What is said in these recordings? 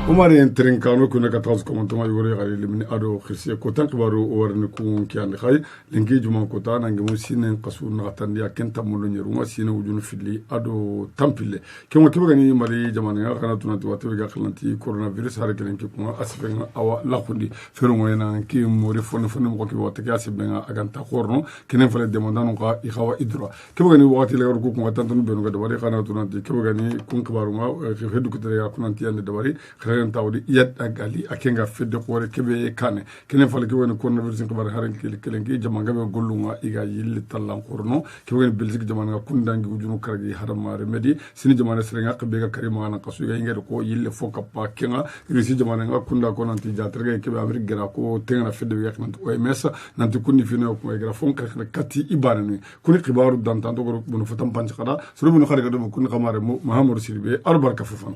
umari entren kanu kuna katras komentoma yore gari limni ado khirsiya kotan kibaru warni kun kyan khay linki juma kota nangi musine qasu na tandi akenta mulo nyeruma sine wujunu fili ado tampile kemo kibagani mari jamana kana tunati watu ga khalanti coronavirus har kelen ki kuma asbenga awa laqundi fero ngoyna ki mori fon mo ki wata ga asbenga aganta khorno kenen fale demandano ka ikhawa idra kibagani wati le ko kuma tantunu benu ga dabari kana tunati kibagani kun kibaru ma hedu kutere ya kunanti ande dabari tawdi yad agali akenga fedde khore kebe kane kenen fal ke woni coronavirus ko bar haran kelengi jamanga be gollunga iga yilli tallan khorno ke woni belgique jamanga kundangi ujunu karagi hadama remedi sini jamana serenga be ga karima na kasu ga ngere ko yille foka pa kenga risi jamana nga kunda ko nanti jatrega ke be amerique gra ko tenga fedde yak nanti OMS nanti kunni fino ko gra fon kati ibarani kuni khibaru dantanto ko bunu fatam panch kada suru bunu khariga do kunni khamare mahamoud silbe arbarka fufan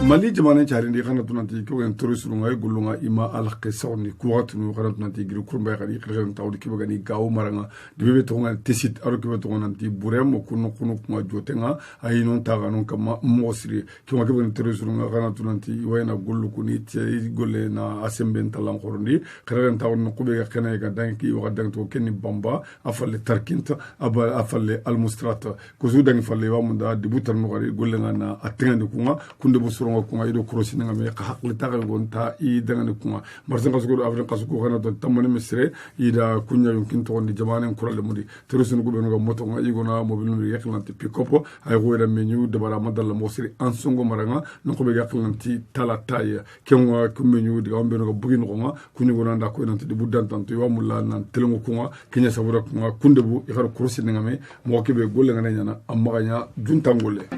mali jamana charindi khana tunanti ko en tourisme ngay gulunga ima al qisawni kuwatu no khana tunanti giri kurba khadi khirem tawdi kibagani gaw maranga dibe to ngal tesit aro kibe to nanti burem ko no kuma jotenga ay non taga non kama mosri kima kibagani tourisme nga khana tunanti wayna gullu kuni ti golle na asemben talan khorondi khirem taw no kube khana ga danki wa danto kenni bamba afalle tarkinta aba afalle al mustrata ko zu dangi falle wa munda dibutar no gari golle na atengandi kuma kunde busuro kuma ido krosi nga me hakli tagal gonta i dangane kuma marsan kasugo afrin kasugo kana to tamani misre ida kunya yunkin to ndi jamane kurale mudi terusun go beno moto nga igona mobil no yaklanti pikopo ay go ida menu de bara madalla mosri ansongo maranga no ko be yaklanti tala taya kenwa ku menu de gambe no bugin ko nga kunyu gona nda ko nanti de buddan tanto wa mulla nan telengo kuma kenya sabura kuma kunde bu ikar krosi nga me mo ke be golle nga nyana amma nya juntangole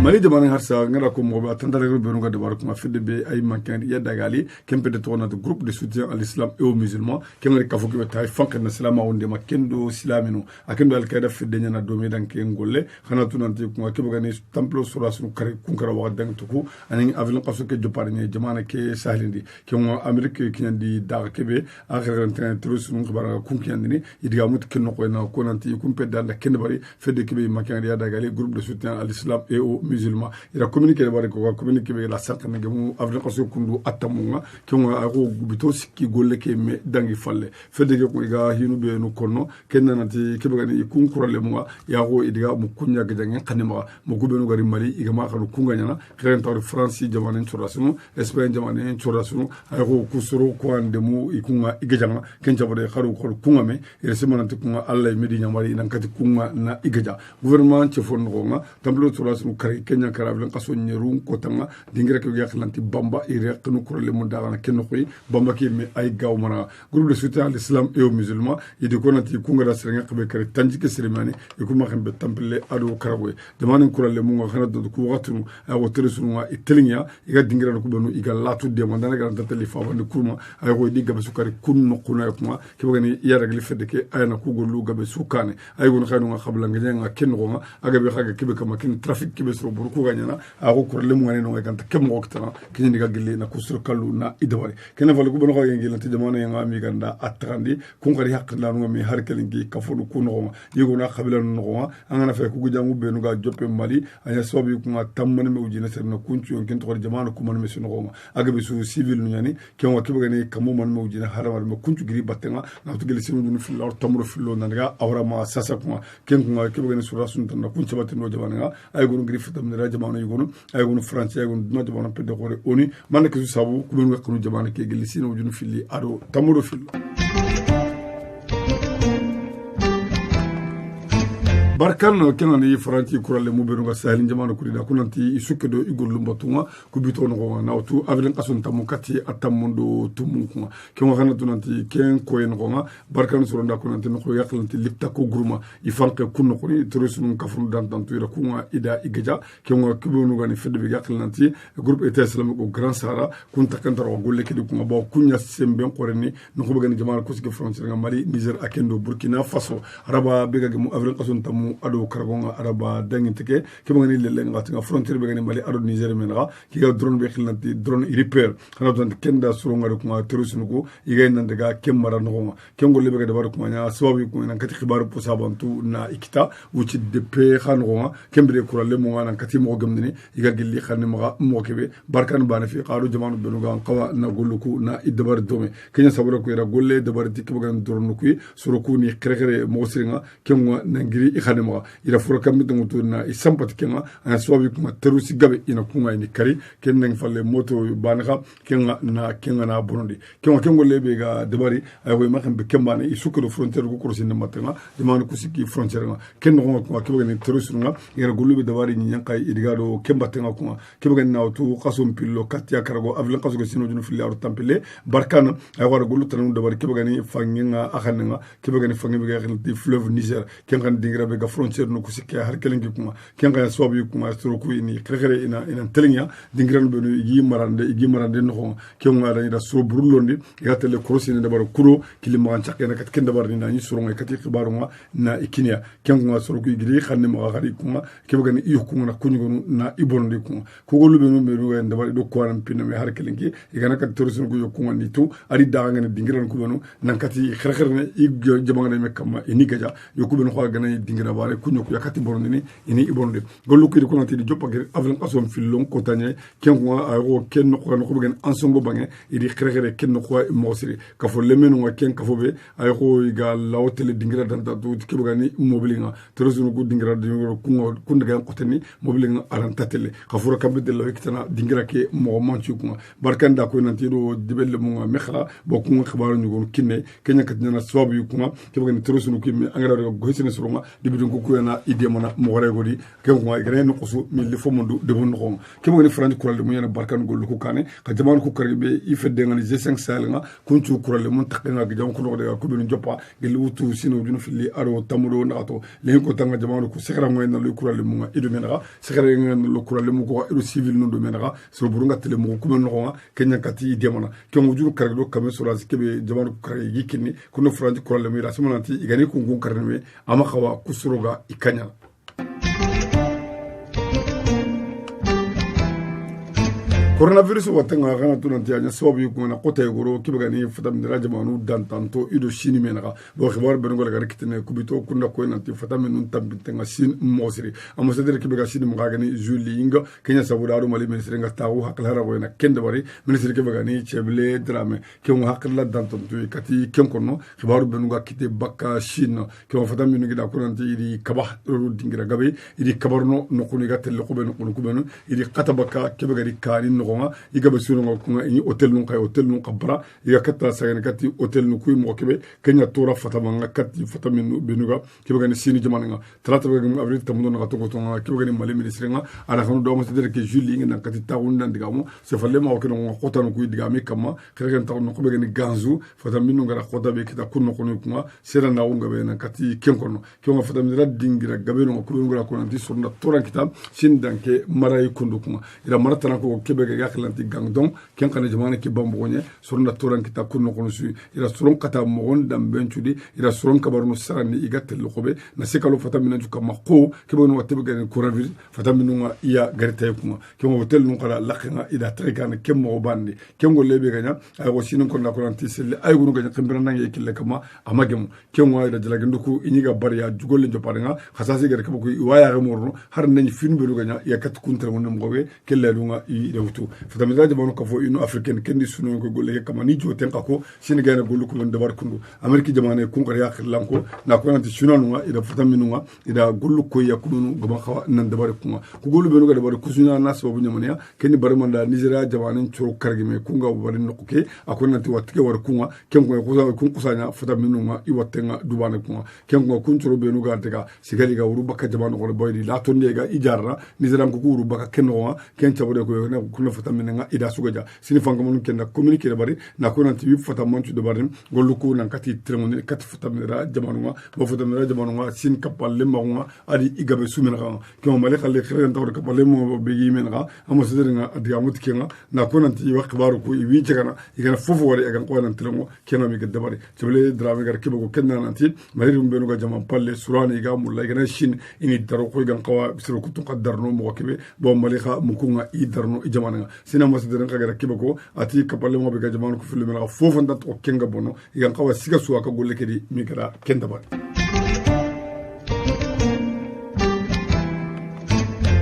mali jamana harsa ngara ko mo ba tandare be no ga debar kuma fidde be ay mankan ya dagali kempe de tona de groupe de soutien à l'islam et aux musulmans kemre kafu ke tay fank na salama wonde makendo islamino akendo al kaida fidde nyana do me danke ngolle khana tunanti kuma ke bagani templo surasu kare kunkara wa dang tuku ani avion qasu ke joparni jamana ke sahlindi ke mo amerique kinyandi daga kebe akhiran tan tourisme khbara kunkiandini idiga mut kenno ko na ko nanti kumpe danda ken bari fidde kebe mankan ya dagali groupe de soutien à l'islam et aux musulmans ira communiquer bare ko communiquer be la sank na gemu avre qaso kundu atamunga kenga ko gubito sikki golle ke me dangi falle fede ko iga hinu be no konno kenna nati kebagani ikun kurale mu ya ko idiga mu kunya ga jangen kanima mu gubenu gari mali iga ma khanu kunga nyana kheren tawri france jamane chorasunu espagne jamane chorasunu ay ko kusuru ko ande mu ikunga iga janga kenja bare kharu khol kunga me ira semanante kunga allah medi nyamari nan kati kunga na iga gouvernement ci fon ko nga tamblo chorasunu kenya karavlen qaso nyerun kotanga dingira ko yaklanti bamba irek no kurale mun dagana kenno koy bamba ki me ay gaw mana groupe de soutien à l'islam et aux musulmans yidi konati kunga serenga kebe kare tanjike seremani e kuma xambe tample ado karagoy demane kurale mun xana do ko watunu ay wotere sunu wa itelinya iga dingira ko benu iga latu de man dana garanta telifa wande kurma ay ko diga be sukari kunno kuna kuma ke bagani yara gali fedde ke ayna ko gollu gabe sukane ay gon xanu nga xabla nga kenno nga aga be xaga kebe kama ken trafic kebe so buruku ganyana ako kurle mu ngane no ganta kemo waktana kini diga gille na kusur kallu na idawari kene falu ko ko ngel na jamana nga mi ganda atrandi kun qari hakna no mi har kelingi kafulu kuno yigo na khabila no angana fe ku jangu be no ga joppe mali anya sobi ku ma tamman me ujina serna kunchu yon kento jamana ku man me sino go aga be su civil no yani kenwa ke bagani kamu man me ujina haramar me kunchu giri batenga na to gele sinu fi lor tamro fi lo nanga awra ma sasa ku ken ku ke bagani sura sun tan kunchu batino jamana ay go giri tam ne jamana yugono ay gono france ay gono no jamana pedde gore oni man ke sabu ku ben wakku jamana ke geli sino wujunu fili ado tamuro filo barkan kenani franci kurale mu benu ga sahel jamana kuri da kunanti isuke do igol lumbatunga kubito no na otu avlen asun tamukati atamundo tumunga kenwa kana tunanti ken koyen gonga barkan suronda kunanti no ko yaklanti lipta ko gruma ifanke kunno ko ni tourisme kafru dan tantu ira kunga ida igaja kenwa kubonu gani fedde bi yaklanti groupe état islamique au grand sahara kunta kantaro golle kidi kunga ba kunya sembe koreni no ko begani jamana ko sike frontière mali niger akendo burkina faso araba bega mu avlen asun tamu mu ado kargonga araba dangintike kebangani lele ngatinga frontier be gani mali ado niger menga kiga drone be khilnati drone repair kana don kenda suronga do kuma terusnugo iga nandaga kemmara no kengo lebe ga dabar kuma nya sababu ko nan kati khibaru pusabantu na ikita wuci depe khango kembre kuralle mo nan kati mo gamdini iga gilli khanni mo kebe barkan bana fi qalu jamanu benuga qawa na guluku na idbar dome kenya sabura ko era golle dabar dikko gan drone ku suruku ni krekere mo siringa kengo nangiri ikhane mo ira fura kamito mutu na isampati kenga ana sababu kuma terusi gabe ina kuma ni kari ken nang falle moto banaka kenga na bonondi kengo lebe ga dabari ay ko makam be kembane isukuru frontier ko kursi ne matanga jamanu kusiki frontier nga ken no ko kebe ni terusi nga ira gulube dabari ni yankay idigado kembatenga kuma kebe na tu qasum pillo katya karago avlan qasu sino junu fili aru tampile barkana ay wara gulu tanu dabari kebe ni fanginga akhananga kebe ni fangi be ga di fleuve Niger kenga dingira be ga frontier no kusiki har kelengi kuma kenga swabi kuma stroku ni krekere ina telenya dingira be no igi marande no kenga da suro burlondi ya tele crossine dabari kuro kilima chakena na kat kenda barni na ni suronga kati khibarunga na ikinia kenga suro ku igiri khanne ma gari kuma kebe ni yukunga na kunyugonu na ibondi kuma kugolu be no be no dabari do kwaram pinna me har kelengi igana kat torusun ku yukunga ni tu ari daga ngene dingira ku benu nan kati krekere ne igjo jamanga me kama ini gaja yokuben ko gana dingira bare kunyoku yakati borndini ini ibondi gollu ku ko nati di joppa gere avlan qasom fillon ko tanye kenga ayo ken ko no ko ben ansongo bange idi krekere ken ko mosiri ka fo lemenu wa ken ka fo be ay ko iga lawtele dingira danta to kebe gani mobilinga terosunu ku dingira dingira ku kunda ga ko tani mobilinga arantatele ka fo kambe de law kitana dingira ke mo manchu ku barkanda ko nanti do dibel mu mekhla bo ku xabaru ñu kinne kenya katna swabu yu kuma kebe gani terosunu ku mi angara go hisene surunga dibidun ku ku na idemana mo gore godi ken ko igre no kusu mi le fo mundu de bon ko kebe gani franci kural mu yana barkan gollu ku kane ka jamanu ku karbe ifedde ngani G5 Sahel nga kunchu kurale mun takena ga jam kuno daga kubinu joppa gel wutu sino junu fili aro tamudo nakato le ko tanga jamanu ku sekra ngoy na lu kurale mun idu menaka sekra ngoy lu kurale mun ko idu civil no do menaka so burunga tele mun ku men no kenya kati demana ke mo juru karbe do kamen so razi kebe jamanu ku kare yikini kuno franci kurale mun rasimanati igani ku ngun karne ama khawa kusuroga ikanya coronavirus watanga kana tunanti anya sababu ko na kota yoro kibagani fatamindira jamanu dantanto ido shini menaka bo khibar bengo la kitene kubito kunda ko nanti fataminu tambitenga sin mosiri amosedere kibaga shini mugagani julinga kenya sabudaro mali ministre nga tawu haklara ko na kende bari ministre kibagani cheble drame ke mo hakla dantanto kati kenkono khibaru bengo kite bakka shin ke mo fataminu gida ko nanti idi kabah dingira gabe idi kabarno no kuniga telle ko benu ko benu idi katabaka kibagari kani iga basuru ngo ni hotel nun qabra iga katta sagana katti hotel nu kuy mo kebe kenya tora fatamanga katti fatamin benuga kebe gani sini jamanga trata be ngam avril tamundo na to tonga kebe gani mali ministre nga ana khanu do mo sedere ke juli nga katti tawun nan diga mo se falle ma ko ngo khotanu kuy diga mi kama kebe taw no kebe gani ganzu fatamin nga khota be kita kunno kono kuma sera na unga be na katti kenkono kebe fatamin ra dingira gabe no ko ngura ko nan di sorna tora kita sin danke maray kundu kuma ira maratana ko kebe yaklanti gangdon ken kana jamana ki bambonye surna toran kita kunno kono su ira suron kata mogon dam benchudi ira suron kabarno sarani igatel khobe na sekalo fatamina juka mako kebono watebe gane coronavirus fataminu iya garte kuma kemo hotel nu kala lakina ida trekana kemo bandi kengo lebe ganya ay wosino ko na ko nanti sel ay gunu ganya kambira nangi kille kama amagem kengo ida jala genduku iniga bariya jugol joparenga khasasi gare kabo ko waya gamorno har nani fin belu ganya ya kat kuntra wonno ngobe kelle lunga i dewtu fatamina jamanu kafo ino africaine kendi suno ko golle kama ni joten kako Sénégal gollu ko mon dabar kundu ameriki jamane kunkar ya khirlanko na ko nanti sunanu ida fataminu ida gollu ko yakunu gaba khawa nan dabar kuma ko gollu benu ga dabar kusuna na sababu nyamaniya kendi barmanda Nigeria jamane choro kargime kunga bari nokuke akon nanti watike war kunga kenko ko kun kusanya fataminu i watenga dubane kunga kenko kun choro benu ga daga sigali ga uru bakka jamane ko boydi la tonde ga ijarra Nigeria ko uru bakka kenno ken chabode ko kuna fata minenga ida sugaja sini fanga mun kenda communiquer da bari na ko nanti wi fata mantu da bari gollu ko nan kati tremoni kati fata mera jamanunga bo fata mera jamanunga sin kapalle maunga adi igabe sumena kan ko male khalle khire tawr kapalle mo be yimenga amo sederinga adi amut kenga na ko nanti wa khbaru ko wi cegana igana fofu wari agan ko nan tremo kena mi gadda bari tebele drame gar kibo ko kenna nanti mari dum benu ga jaman palle surani ga mulla igana shin ini daro ko gan qawa bisro kutu qaddarno mo kibe bo male kha mukunga i darno jamana sina masderen ka gara kibo ko ati kapalle mo be ga jamana ko filu mena fofu ndat o kenga bono igan qawa siga suwa ka golle kedi mi gara kenda bari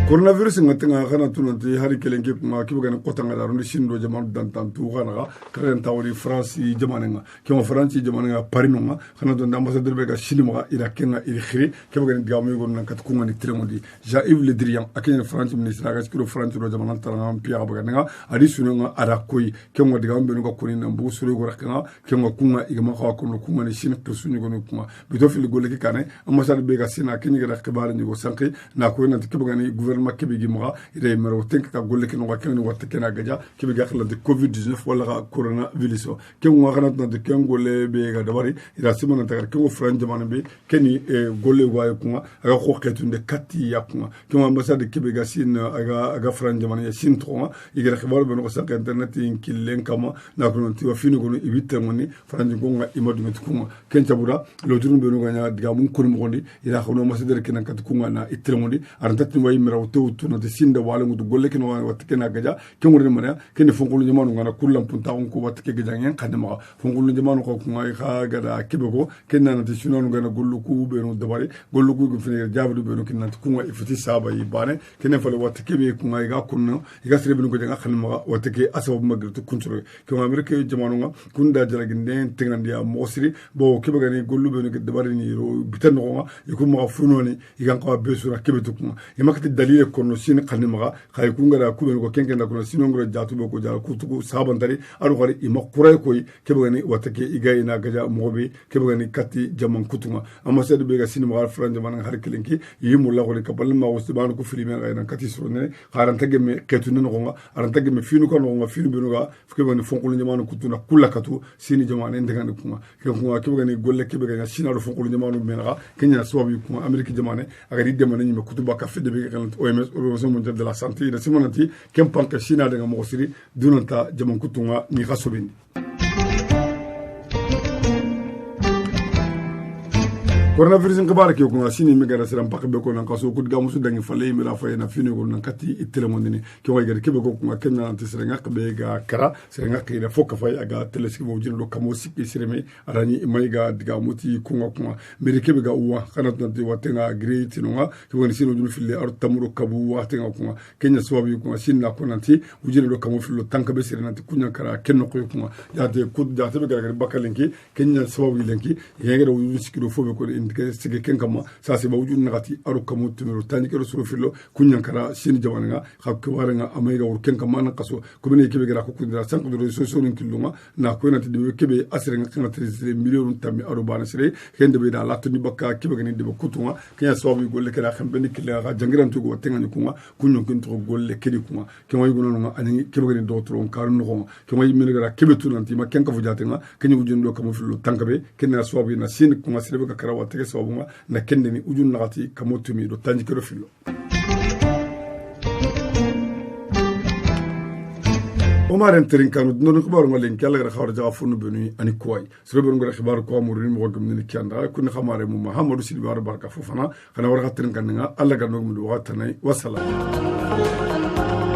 coronavirus ngatenga kana tunanti hari kelenke kuma kibuga na kotanga da rondi shindo jamanu dantan tu kana karen tawri France jamananga kemo France jamananga parinonga kana don ambassadeur be ga shinima ira kenga iri khiri kibuga ni gamu go nan kat kunga ni tremondi Jean-Yves Le Drian akenya France ministre ga skiro France ro jamanan taranga Pierre Bagananga adi sunanga ara koy kemo diga be no ko ni nambu suru go rakanga kemo kunga igama ko ko kunga ni shin to sunu go no kuma bito fil go le kane ambassadeur be ga sina kenya ga khibar ni go sanki na ko na kibuga ni makebe gi moga ire mero tenk ka golle ken wa ken watte ken agaja kebe ga khla de covid-19 wala ga coronavirus ken wa kana na de ken golle be ga dabari ira simana ta ken go franje man be keni golle wa kuma aga ko ketunde katti yakuma ken ambassade kebe ga sin aga franje man ya sin tronga igere khibar be no ko sa internet in killen kama na ko ti wa fini ko ibite moni franje go nga imadu met kuma ken tabura lo jurun be no ga nya diga mun ko mo gondi ira ko no masadere ken kat kuma na itremondi arantati way mera tuna de sinda wala ngudu golle ken watte ken agaja ken ngure mara ken fonkulu jamanu ngana kullam punta on ko watte ke gaja ngen kadema fonkulu jamanu ko ngai kha gada kebego ken na de sunanu ngana gollu ku be no dabari gollu ku fini jabdu be no ken na ku ngai ifiti saba yi bane ken fale watte ke be ku ngai ga kunno iga sire be no gaja khanma watte ke asabu magritu kunchuro ke amerika jamanu nga kunda jala ginde tengandia mosiri bo kebega ni gollu be no ke dabari ni ro bitan no nga ma funoni iga ko be sura kebetu ku imakati dalile kono sin kanima khay kungara kuben ko kenken da kono sinongro jatu be ko jara kutugo sabantari aru gari ima kuray koy kebegani watake igayina gaja mobi kebegani katti jaman kutuma amma sed be ga sinima franje man har kelenki yimulla ko kabal ma wasban ko filime ngayna katti surone haran tageme ketunu no aran tageme finu ko no finu be no ga kebegani fonkulu jamanu kutuna kulakatu sini jamane ndegani kuma kebegani golle kebegani sinaro fonkulu jamanu menga kenya swabi kuma amerika jamane agari demane nyime kutuba ka fede be kan OMS Organisation mondiale de la santé ina simonati kempanka China daga mosiri dunanta jaman kutunga ni khasobini coronavirus ngabara ke ko sini mi gara siram pak be ko nan kaso ko gamu su dangi falle mi la fay na fini ko nan kati itelemondini ke way gar ke be ko ko kenna anti sirenga be ga kara sirenga ke da fokka fay aga teleski mo jino kamo sikki sireme arani may ga diga muti ko ngakuma mi ke be ga uwa kana tan di watenga great no ke woni sino julu fille ar tamuro kabu watenga ko kenya swabi ko sinna ko nanti ujino do kamo fillo tanka be sirenanti kunya kara kenno ko ko ya de ku da te be ga bakalenki kenya swabi lenki yega do sikki do fobe ko sege ken kama sasi ba wujun nagati aru kamu tumero tani kero suru fillo kunyankara sini jawananga khakwaranga amega wor ken kama nan kaso ko bene kebe gara ko kundira sanko do so so nin kilunga na ko nati de kebe asrenga kana 3 million tammi aru bana sire ken de be da latuni bakka kebe gani de kutunga kenya sawabi golle kala xam ben kila ga jangiran to go tengani kunga kunyon ken to golle kedi kunga ken way gono nga ani kebe gani do tron karu no ken way min gara kebe tunanti ma ken ka fujatenga ken wujun do kamu fillo tankabe ken na sawabi na sini kunga sire be kara wate sabunga na kende ni ujun nagati kamotumi do tanji kero fillo Omar enterin kanu non ko baro ngalen kala gara khawra jaga funu benu ani koy sero bonu gara khibar ko amuri mo gam ni kyanda kun khamare mu Muhammadu Silbi baraka fofana kana war khatrin kananga alla ga no mu do watane wassalam